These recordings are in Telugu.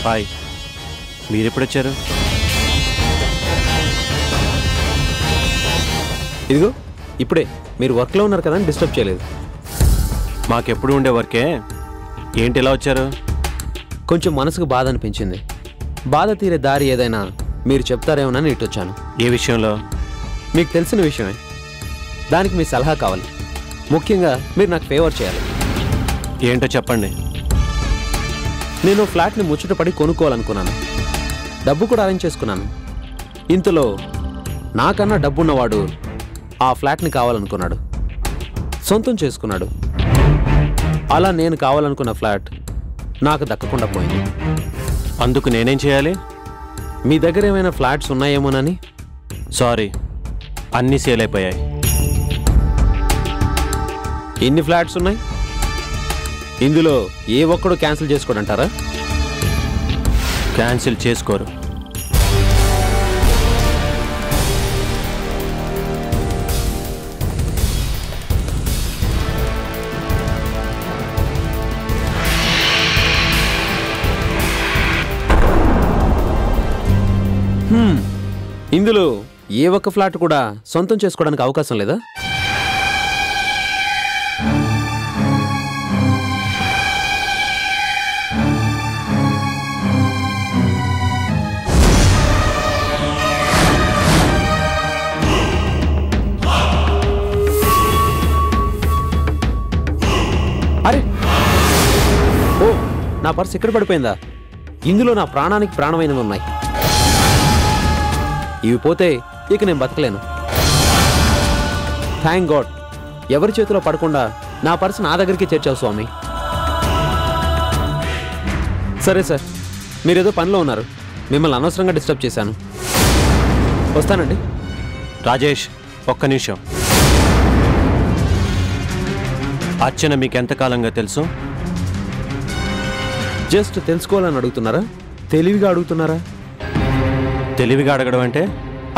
హాయ్, మీరెప్పుడొచ్చారు? ఇదిగో ఇప్పుడే. మీరు వర్క్లో ఉన్నారు కదా అని డిస్టర్బ్ చేయలేదు. మాకెప్పుడు ఉండే వర్కే. ఏంటి ఇలా వచ్చారు? కొంచెం మనసుకు బాధ అనిపించింది. బాధ తీరే దారి ఏదైనా మీరు చెప్తారేమోనని ఇటు వచ్చాను. ఏ విషయంలో? మీకు తెలిసిన విషయమే. దానికి మీ సలహా కావాలి. ముఖ్యంగా మీరు నాకు ఫేవర్ చేయాలి. ఏంటో చెప్పండి. నేను ఫ్లాట్ని ముచ్చటపడి కొనుక్కోవాలనుకున్నాను. డబ్బు కూడా అరేంజ్ చేసుకున్నాను. ఇంతలో నాకన్నా డబ్బున్నవాడు ఆ ఫ్లాట్ని కావాలనుకున్నాడు, సొంతం చేసుకున్నాడు. అలా నేను కావాలనుకున్న ఫ్లాట్ నాకు దక్కకుండా పోయింది. అందుకు నేనేం చేయాలి? మీ దగ్గర ఏమైనా ఫ్లాట్స్ ఉన్నాయేమోనని. సారీ, అన్నీ సేల్ అయిపోయాయి. ఎన్ని ఫ్లాట్స్ ఉన్నాయి? ఇందులో ఏ ఒక్కడు క్యాన్సిల్ చేసుకోడంటారా? క్యాన్సిల్ చేసుకోరు. ఇందులో ఏ ఒక్క ఫ్లాట్ కూడా సొంతం చేసుకోవడానికి అవకాశం లేదా? అరే ఓ, నా పర్స్ ఇక్కడ పడిపోయిందా? ఇందులో నా ప్రాణానికి ప్రాణమైనవి ఉన్నాయి. ఇవి పోతే ఇక నేను బతకలేను. థ్యాంక్ గాడ్, ఎవరి చేతిలో పడకుండా నా పర్సు నా దగ్గరికి చేర్చావు స్వామి. సరే సార్, మీరేదో పనిలో ఉన్నారు, మిమ్మల్ని అనవసరంగా డిస్టర్బ్ చేశాను. వస్తానండి. రాజేష్, ఒక్క నిమిషం. అర్చన మీకు ఎంతకాలంగా తెలుసు? జస్ట్ తెలుసుకోవాలని అడుగుతున్నారా? తెలివిగా అడుగుతున్నారా? తెలివిగా అడగడం అంటే?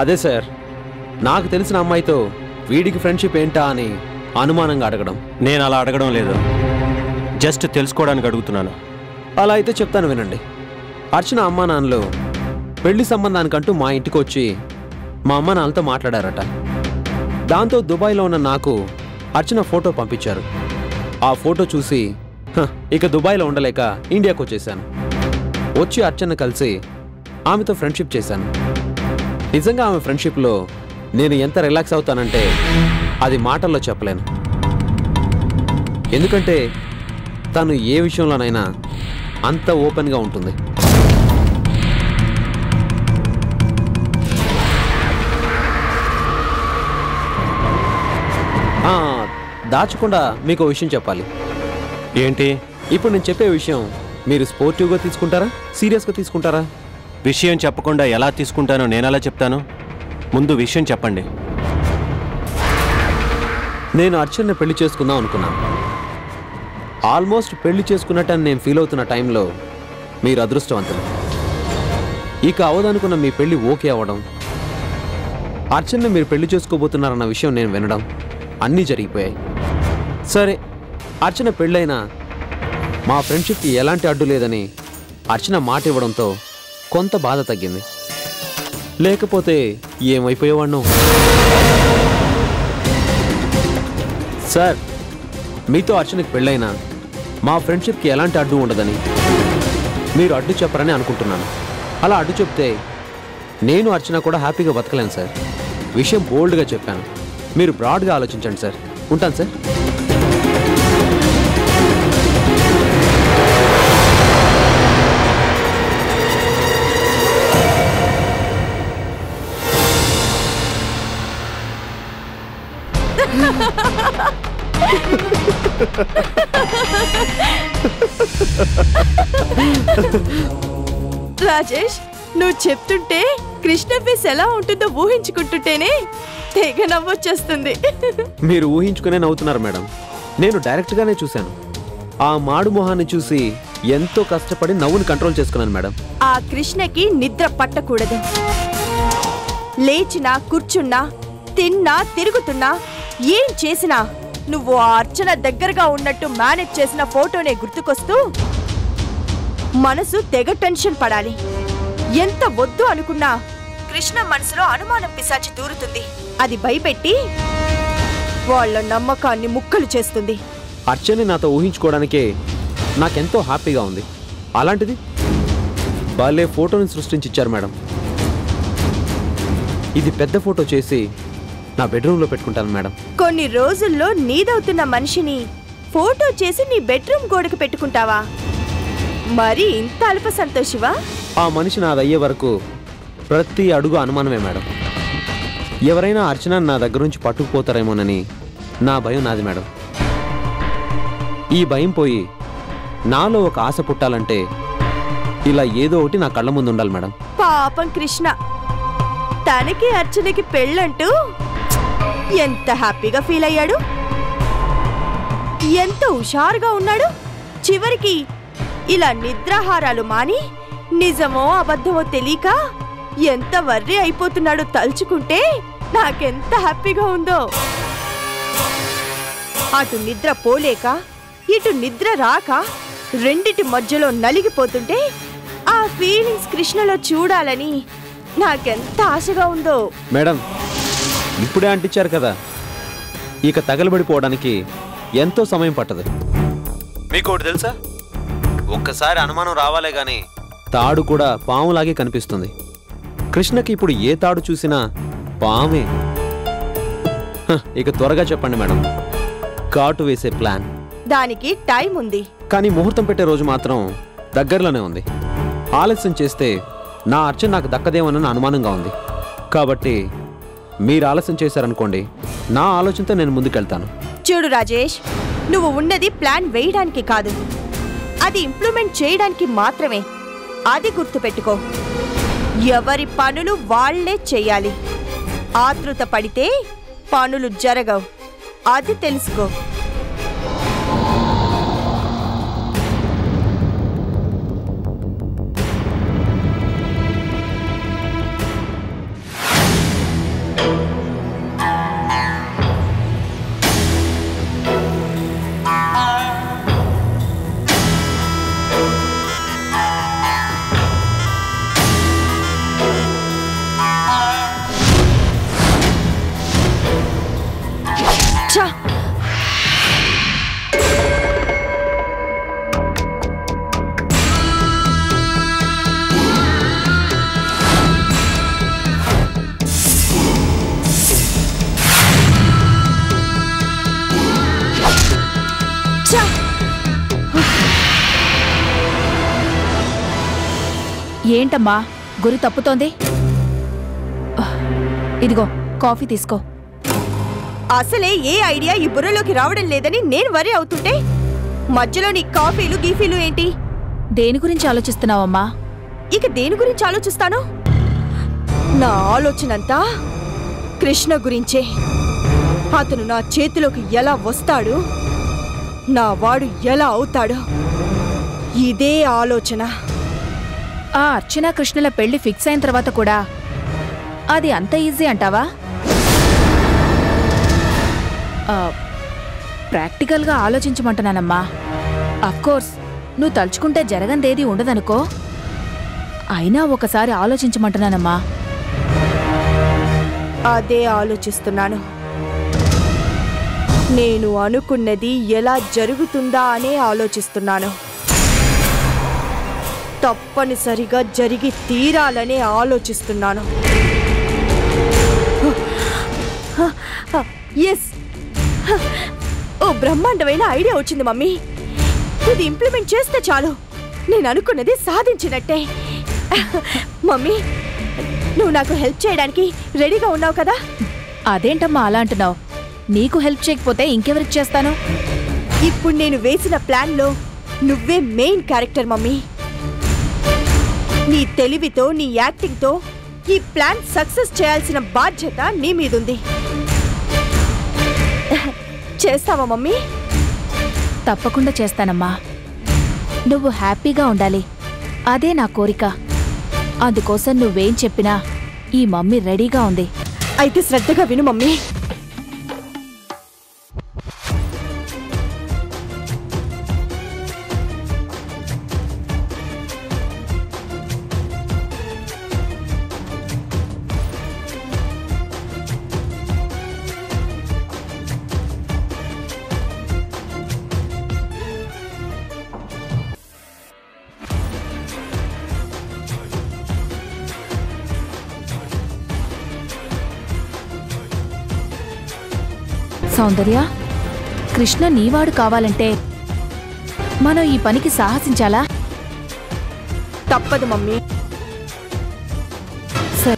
అదే సార్, నాకు తెలిసిన అమ్మాయితో వీడికి ఫ్రెండ్షిప్ ఏంటా అని అనుమానంగా అడగడం. నేను అలా అడగడం లేదు, జస్ట్ తెలుసుకోవడానికి అడుగుతున్నాను. అలా అయితే చెప్తాను వినండి. అర్చన అమ్మా నాన్నలు పెళ్లి సంబంధానికంటూ మా ఇంటికి వచ్చి మా అమ్మ నాన్నలతో మాట్లాడారట. దాంతో దుబాయ్లో ఉన్న నాకు అర్చన ఫోటో పంపించారు. ఆ ఫోటో చూసి ఇక దుబాయ్లో ఉండలేక ఇండియాకు వచ్చేసాను. వచ్చి అర్చన కలిసి ఆమెతో ఫ్రెండ్షిప్ చేశాను. నిజంగా ఆమె ఫ్రెండ్షిప్లో నేను ఎంత రిలాక్స్ అవుతానంటే అది మాటల్లో చెప్పలేను. ఎందుకంటే తను ఏ విషయంలోనైనా అంత ఓపెన్గా ఉంటుంది. దాచకుండా మీకు విషయం చెప్పాలి. ఏంటి? ఇప్పుడు నేను చెప్పే విషయం మీరు స్పోర్టివ్గా తీసుకుంటారా, సీరియస్గా తీసుకుంటారా? విషయం చెప్పకుండా ఎలా తీసుకుంటానో నేను అలా చెప్తాను. ముందు విషయం చెప్పండి. నేను అర్చనని పెళ్లి చేసుకుందాం అనుకున్నాను. ఆల్మోస్ట్ పెళ్లి చేసుకున్నట్టని నేను ఫీల్ అవుతున్న టైంలో మీరు అదృష్టవంతులు. ఇక అవదనుకున్న మీ పెళ్లి ఓకే అవ్వడం, అర్చనని మీరు పెళ్లి చేసుకోబోతున్నారన్న విషయం నేను వినడం అన్నీ జరిగిపోయాయి. సరే, అర్చన పెళ్ళైనా మా ఫ్రెండ్షిప్కి ఎలాంటి అడ్డు లేదని అర్చన మాట ఇవ్వడంతో కొంత బాధ తగ్గింది. లేకపోతే ఏమైపోయేవాణ్ణో. సార్, మీతో అర్చనకి పెళ్ళైనా మా ఫ్రెండ్షిప్కి ఎలాంటి అడ్డు ఉండదని మీరు అడ్డు చెప్పరని అనుకుంటున్నాను. అలా అడ్డు చెప్తే నేను అర్చన కూడా హ్యాపీగా బతకలేను సార్. విషయం బోల్డ్గా చెప్పాను, మీరు బ్రాడ్గా ఆలోచించండి సార్. ఉంటాను సార్. రాజేష్, నువ్వు చెప్తుంటే కృష్ణ ఫేస్ ఎలా ఉంటుందో ఊహించుకుంటుంటేనే తెగ నవ్వొచ్చేస్తుంది. మీరు ఊహించుకునే నవ్వుతున్నారు మేడం. నేను డైరెక్ట్గానే చూశాను. ఆ మాడు మొహాన్ని చూసి ఎంతో కష్టపడి నవ్వుని కంట్రోల్ చేసుకున్నాను మేడం. ఆ కృష్ణకి నిద్ర పట్టకూడదు. లేచినా, కూర్చున్నా, తిన్నా, తిరుగుతున్నా, ఏం చేసినా నువ్వు ఆ అర్చన దగ్గరగా ఉన్నట్టు మేనేజ్ చేసిన ఫోటోనే గుర్తుకొస్తూ మనసు తెగ టెన్షన్ పడాలి. ఎంత వద్దు అనుకున్నా కృష్ణ మనసులో అనుమానం పిశాచి దూరుతుంది. అది భయపెట్టి వాళ్ళ నమ్మకాన్ని ముక్కలు చేస్తుంది. అర్చని నాతో ఊహించుకోవడానికే నాకెంతో హ్యాపీగా ఉంది. అలాంటిది వాళ్ళే ఫోటోని సృష్టించిచ్చారు మేడం. ఇది పెద్ద ఫోటో చేసి నా బెడ్రూమ్లో పెట్టుకుంటాను మేడం. కొన్ని రోజుల్లో నీదవుతున్న మనిషిని ఫోటో చేసి నీ బెడ్రూమ్ గోడకు పెట్టుకుంటావా? మరి ఇంత అల్ప సంతోషివా? ఆ మనిషి నాదయ్యే వరకు ప్రతి అడుగు అనుమానమే మేడం. ఎవరైనా అర్చన నా దగ్గర నుంచి పట్టుకుపోతారేమోనని నా భయం నాది మేడం. ఈ భయం పోయి నాలో ఒక ఆశ పుట్టాలంటే ఇలా ఏదో ఒకటి నా కళ్ళ ముందు ఉండాలి మేడం. పాపం కృష్ణ తనకి అర్చనకి పెళ్ళంటూ ఎంత హ్యాపీగా ఫీల్ అయ్యాడు, ఎంత హుషారుగా ఉన్నాడు. చివరికి ఇలా నిద్రాహారాలు మాని నిజమో అబద్ధమో తెలియక ఎంత వర్రీ అయిపోతున్నాడో తలుచుకుంటే నాకెంత హ్యాపీగా ఉందో. అటు నిద్ర పోలేక ఇటు నిద్ర రాక రెండిటి మధ్యలో నలిగిపోతుంటే ఆ ఫీలింగ్స్ కృష్ణలో చూడాలని నాకెంత ఆశగా ఉందో. మేడం ఇప్పుడే అంటించారు కదా, ఇక తగలబడిపోవడానికి ఎంతో సమయం పట్టదు. మీకు ఒకటి తెలుసా, ఒక్కసారి అనుమానం రావాలే గాని తాడు కూడా పాములాగే కనిపిస్తుంది. కృష్ణకి ఇప్పుడు ఏ తాడు చూసినా పామే. ఇక త్వరగా చెప్పండి మేడం, కాటు వేసే ప్లాన్. దానికి టైం ఉంది, కానీ ముహూర్తం పెట్టే రోజు మాత్రం దగ్గరలోనే ఉంది. ఆలస్యం చేస్తే నా అర్చన నాకు దక్కదేమోనని అనుమానంగా ఉంది. కాబట్టి మీరు ఆలస్యం చేశారనుకోండి, నా ఆలోచనతో నేను ముందుకెళ్తాను. చూడు రాజేష్, నువ్వు ఉన్నది ప్లాన్ వేయడానికి కాదు, అది ఇంప్లిమెంట్ చేయడానికి మాత్రమే. అది గుర్తుపెట్టుకో. ఎవరి పనులు వాళ్లే చెయ్యాలి. ఆతృత పడితే పనులు జరగవు, అది తెలుసుకో. ఏంటమ్మా గురి తప్పుతోంది? ఇదిగో కాఫీ తీసుకో. అసలే ఏ ఐడియా ఈ బుర్రలోకి రావడం లేదని నేను వరి అవుతుంటే మధ్యలో నీ కాఫీలు గీఫీలు ఏంటి? దేని గురించి ఆలోచిస్తున్నావమ్మా? ఇక దేని గురించి ఆలోచిస్తాను? నా ఆలోచనంతా కృష్ణ గురించే. అతను నా చేతిలోకి ఎలా వస్తాడు, నా వాడు ఎలా అవుతాడు, ఇదే ఆలోచన. ఆ అర్చన కృష్ణల పెళ్లి ఫిక్స్ అయిన తర్వాత కూడా అది అంత ఈజీ అంటావా? ప్రాక్టికల్గా ఆలోచించమంటున్నానమ్మా. అఫ్కోర్స్ నువ్వు తలుచుకుంటే జరగందేది ఉండదనుకో, అయినా ఒకసారి ఆలోచించమంటున్నానమ్మా. అదే ఆలోచిస్తున్నాను. నేను అనుకున్నది ఎలా జరుగుతుందా అనే ఆలోచిస్తున్నాను. తప్పనిసరిగా జరిగి తీరాలనే ఆలోచిస్తున్నాను. ఎస్, ఓ బ్రహ్మాండమైన ఐడియా వచ్చింది మమ్మీ. ఇది ఇంప్లిమెంట్ చేస్తే చాలు, నేను అనుకున్నది సాధించినట్టే. మమ్మీ, నువ్వు నాకు హెల్ప్ చేయడానికి రెడీగా ఉన్నావు కదా? అదేంటమ్మా అలా అంటున్నావు? నీకు హెల్ప్ చేయకపోతే ఇంకెవరికి చేస్తాను? ఇప్పుడు నేను వేసిన ప్లాన్లో నువ్వే మెయిన్ క్యారెక్టర్ మమ్మీ. నీ తెలివితో, నీ యాక్టింగ్తో ఈ ప్లాన్ సక్సెస్ చేయాల్సిన బాధ్యత నీ మీదుంది. చేస్తావా మమ్మీ? తప్పకుండా చేస్తానమ్మా. నువ్వు హ్యాపీగా ఉండాలి, అదే నా కోరిక. అందుకోసం నువ్వేం చెప్పినా ఈ మమ్మీ రెడీగా ఉంది. అయితే శ్రద్ధగా విను మమ్మీ. సౌందర్య, కృష్ణ నీవాడు కావాలంటే మనం ఈ పనికి సాహసించాలా? తప్పదు మమ్మీ. సరే.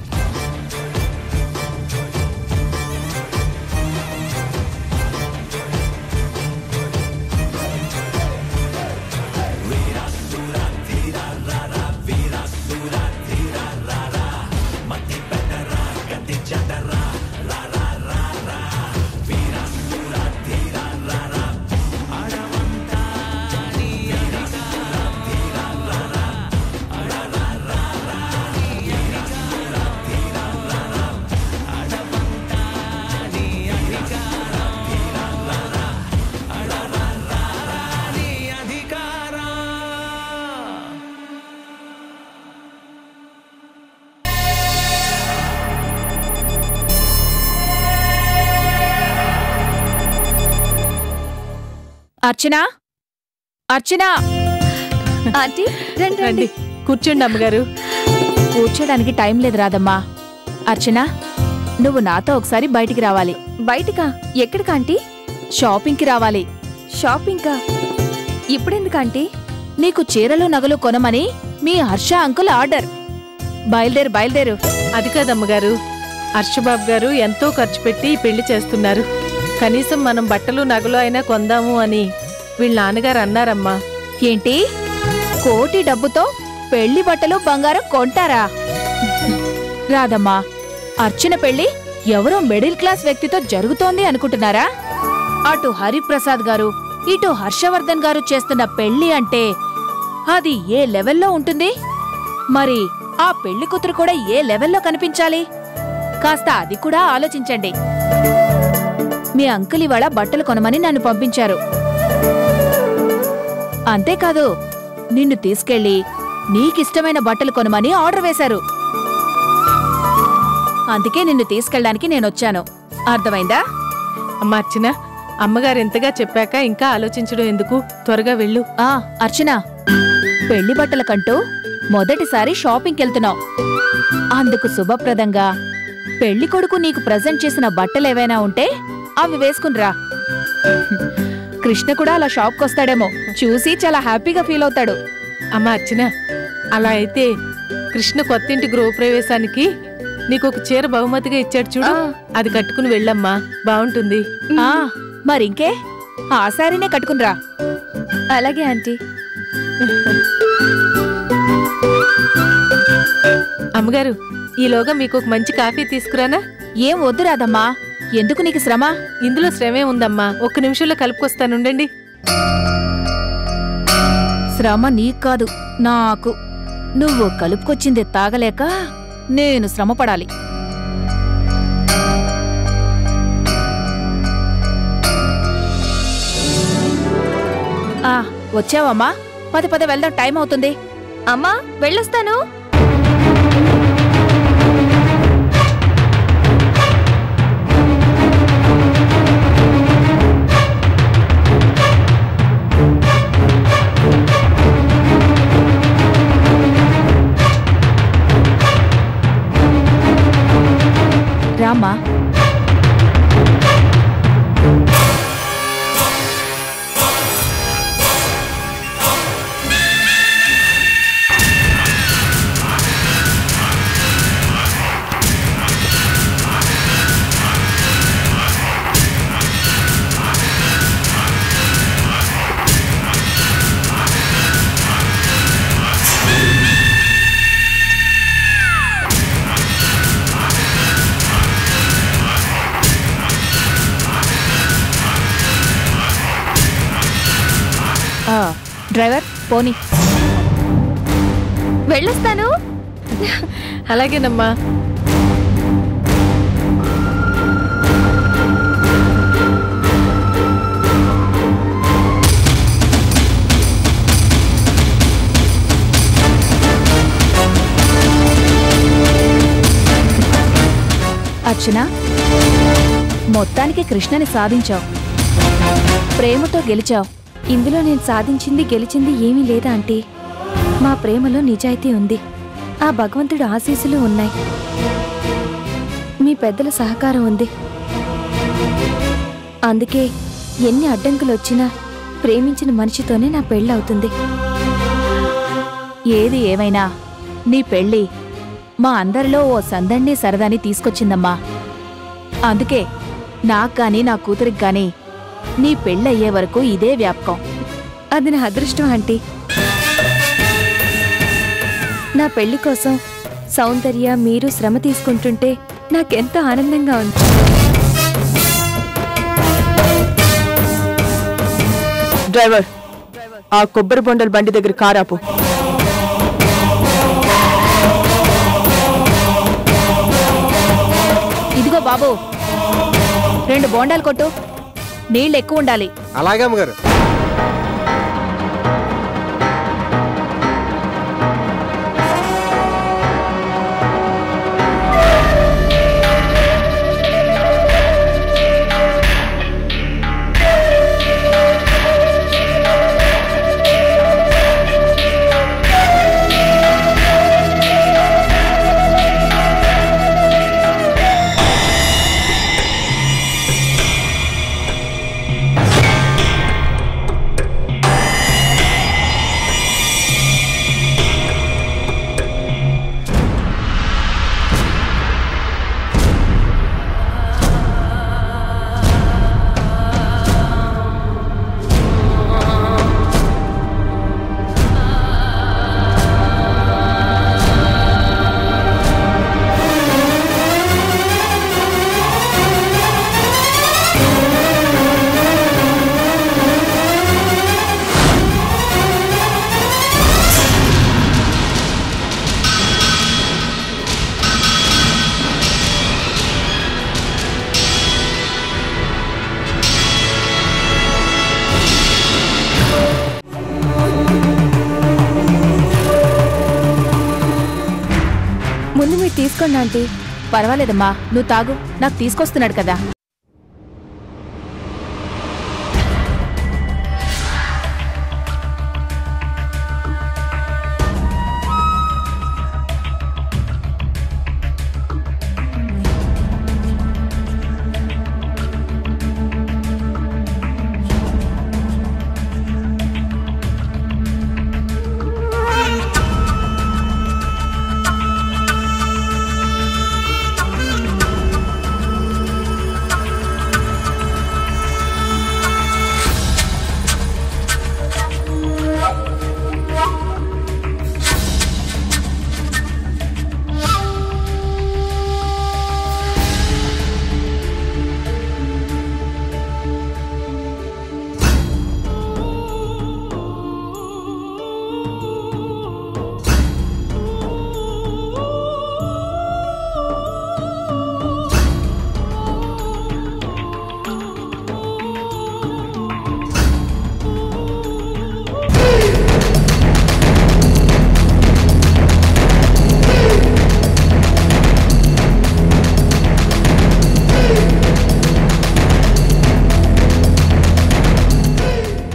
అర్చన, అర్చన! ఆంటీ రండి రండి, కూర్చోండి అమ్మగారు. కూర్చోడానికి టైం లేదు రాదమ్మా. అర్చన, నువ్వు నాతో ఒకసారి బయటికి రావాలి. బయటకా? ఎక్కడికా ఆంటీ? షాపింగ్కి రావాలి. షాపింగ్కా? ఇప్పుడెందుకు ఆంటీ? నీకు చీరలు నగలు కొనమని మీ హర్ష అంకుల్ ఆర్డర్. బయలుదేరు, బయలుదేరు. అది కాదమ్మగారు, హర్షబాబు గారు ఎంతో ఖర్చు పెట్టి ఈ పెళ్లి చేస్తున్నారు. కనీసం మనం బట్టలు నగలు అయినా కొందాము అని వీళ్ళ నాన్నగారు అన్నారమ్మా. ఏంటి, కోటి డబ్బుతో పెళ్లి బట్టలు బంగారం కొంటారా? రాదమ్మా, అర్చన పెళ్లి ఎవరో మిడిల్ క్లాస్ వ్యక్తితో జరుగుతోంది అనుకుంటున్నారా? అటు హరిప్రసాద్ గారు, ఇటు హర్షవర్ధన్ గారు చేస్తున్న పెళ్లి అంటే అది ఏ లెవెల్లో ఉంటుంది? మరి ఆ పెళ్లి కూతురు కూడా ఏ లెవెల్లో కనిపించాలి? కాస్త అది కూడా ఆలోచించండి. మీ అంకుల్ ఇవాళ బట్టలు కొనమని నన్ను పంపించారు. అంతేకాదు, నిన్ను తీసుకెళ్లి నీకిష్టమైన బట్టలు కొనమని ఆర్డర్ వేశారు. అందుకే నిన్ను తీసుకెళ్ళడానికి నేనొచ్చాను. అర్థమైందా? అమ్మ అర్చన, అమ్మగారు ఎంతగా చెప్పాక ఇంకా ఆలోచించడం ఎందుకు? త్వరగా వెళ్ళు. అర్చన, పెళ్లి బట్టలకంటూ మొదటిసారి షాపింగ్కెళ్తున్నావు. అందుకు శుభప్రదంగా పెళ్లి కొడుకు నీకు ప్రజెంట్ చేసిన బట్టలేవైనా ఉంటే అవి వేసుకునిరా. కృష్ణ కూడా అలా షాప్కొస్తాడేమో, చూసి చాలా హ్యాపీగా ఫీల్ అవుతాడు. అమ్మ అర్చన, అలా అయితే కృష్ణ కొత్తింటి గృహప్రవేశానికి నీకొక చీర బహుమతిగా ఇచ్చాడు చూడు, అది కట్టుకుని వెళ్ళమ్మా, బాగుంటుంది. మరింకే, ఆ సారీనే కట్టుకునిరా. అలాగే ఆంటీ. అమ్మగారు, ఈలోగా మీకు ఒక మంచి కాఫీ తీసుకురానా? ఏం వద్దు రాదమ్మా, ఎందుకు నీకు శ్రమ? ఇందులో శ్రమే ఉందమ్మా, ఒక్క నిమిషంలో కలుపుకొస్తానుండండి. శ్రమ నీకు కాదు, నాకు. నువ్వు కలుపుకొచ్చింది తాగలేక నేను శ్రమపడాలి. వచ్చావమ్మా? పద పద వెళ్దాం, టైం అవుతుంది. అమ్మా వెళ్ళొస్తాను. రామ్మా. డ్రైవర్ పోనీ. వెళ్ళొస్తాను. అలాగేనమ్మా. అర్చన, మొత్తానికి కృష్ణని సాధించావు, ప్రేమతో గెలిచావు. ఇందులో నేను సాధించింది గెలిచింది ఏమీ లేదా ఆంటీ. మా ప్రేమలో నిజాయితీ ఉంది, ఆ భగవంతుడి ఆశీస్సులు ఉన్నాయి, మీ పెద్దల సహకారం ఉంది. అందుకే ఎన్ని అడ్డంకులు వచ్చినా ప్రేమించిన మనిషితోనే నా పెళ్ళవుతుంది. ఏది ఏమైనా నీ పెళ్ళి మా అందరిలో ఓ సందణ్ణి సరదాని తీసుకొచ్చిందమ్మా. అందుకే నాక్కాని నా కూతురికి గాని నీ పెళ్ళయ్యే వరకు ఇదే వ్యాపకం. అది నా అదృష్టం ఆంటీ. నా పెళ్లి కోసం సౌందర్య మీరు శ్రమ తీసుకుంటుంటే నాకెంతో ఆనందంగా ఉంది. డ్రైవర్, ఆ కొబ్బరి బొండల బండి దగ్గర కారాపు. ఇదిగో బాబు, 2 బోండాలు కొట్టు. నీళ్ళు ఎక్కువ ఉండాలి. అలాగే అమ్మగారు. ముందు మీరు తీసుకోండి ఆంటీ. పర్వాలేదమ్మా, నువ్వు తాగు. నాకు తీసుకొస్తున్నాడు కదా.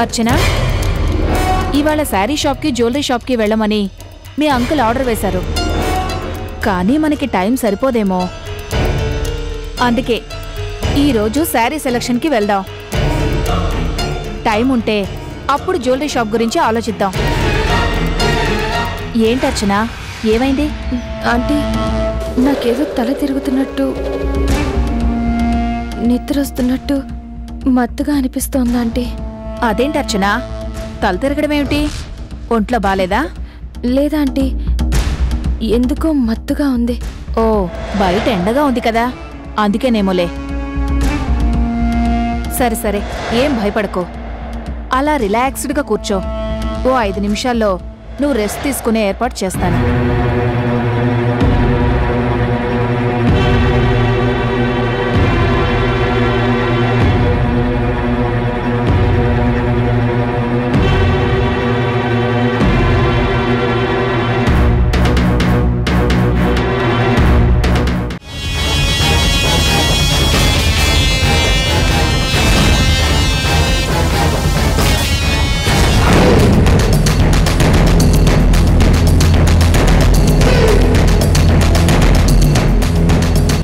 అర్చన, ఇవాళ శారీ షాప్కి జ్యువెలరీ షాప్కి వెళ్ళమని మీ అంకుల్ ఆర్డర్ వేశారు. కానీ మనకి టైం సరిపోదేమో. అందుకే ఈరోజు శారీ సెలక్షన్కి వెళ్దాం. టైం ఉంటే అప్పుడు జ్యువెలరీ షాప్ గురించి ఆలోచిద్దాం. ఏంటర్చన, ఏమైంది? ఆంటీ, నాకేదో తల తిరుగుతున్నట్టు, నిద్ర వస్తున్నట్టు మత్తుగా అనిపిస్తోంది ఆంటీ. అదేంటర్చన, తల తిరగడం ఏమిటి? ఒంట్లో బాలేదా? లేదా ఆంటీ, ఎందుకో మత్తుగా ఉంది. ఓ, బయట ఎండగా ఉంది కదా, అందుకేనేమోలే. సరే సరే, ఏం భయపడకు. అలా రిలాక్స్డ్గా కూర్చో. ఓ 5 నిమిషాల్లో నువ్వు రెస్ట్ తీసుకునే ఏర్పాటు చేస్తాను.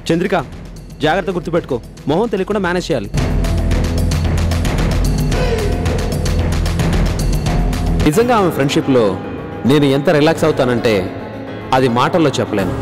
చంద్రిక, జాగ్రత్త గుర్తుపెట్టుకో. మొహం తెలియకుండా మేనేజ్ చేయాలి. నిజంగా ఆమె ఫ్రెండ్షిప్లో నేను ఎంత రిలాక్స్ అవుతానంటే అది మాటల్లో చెప్పలేను.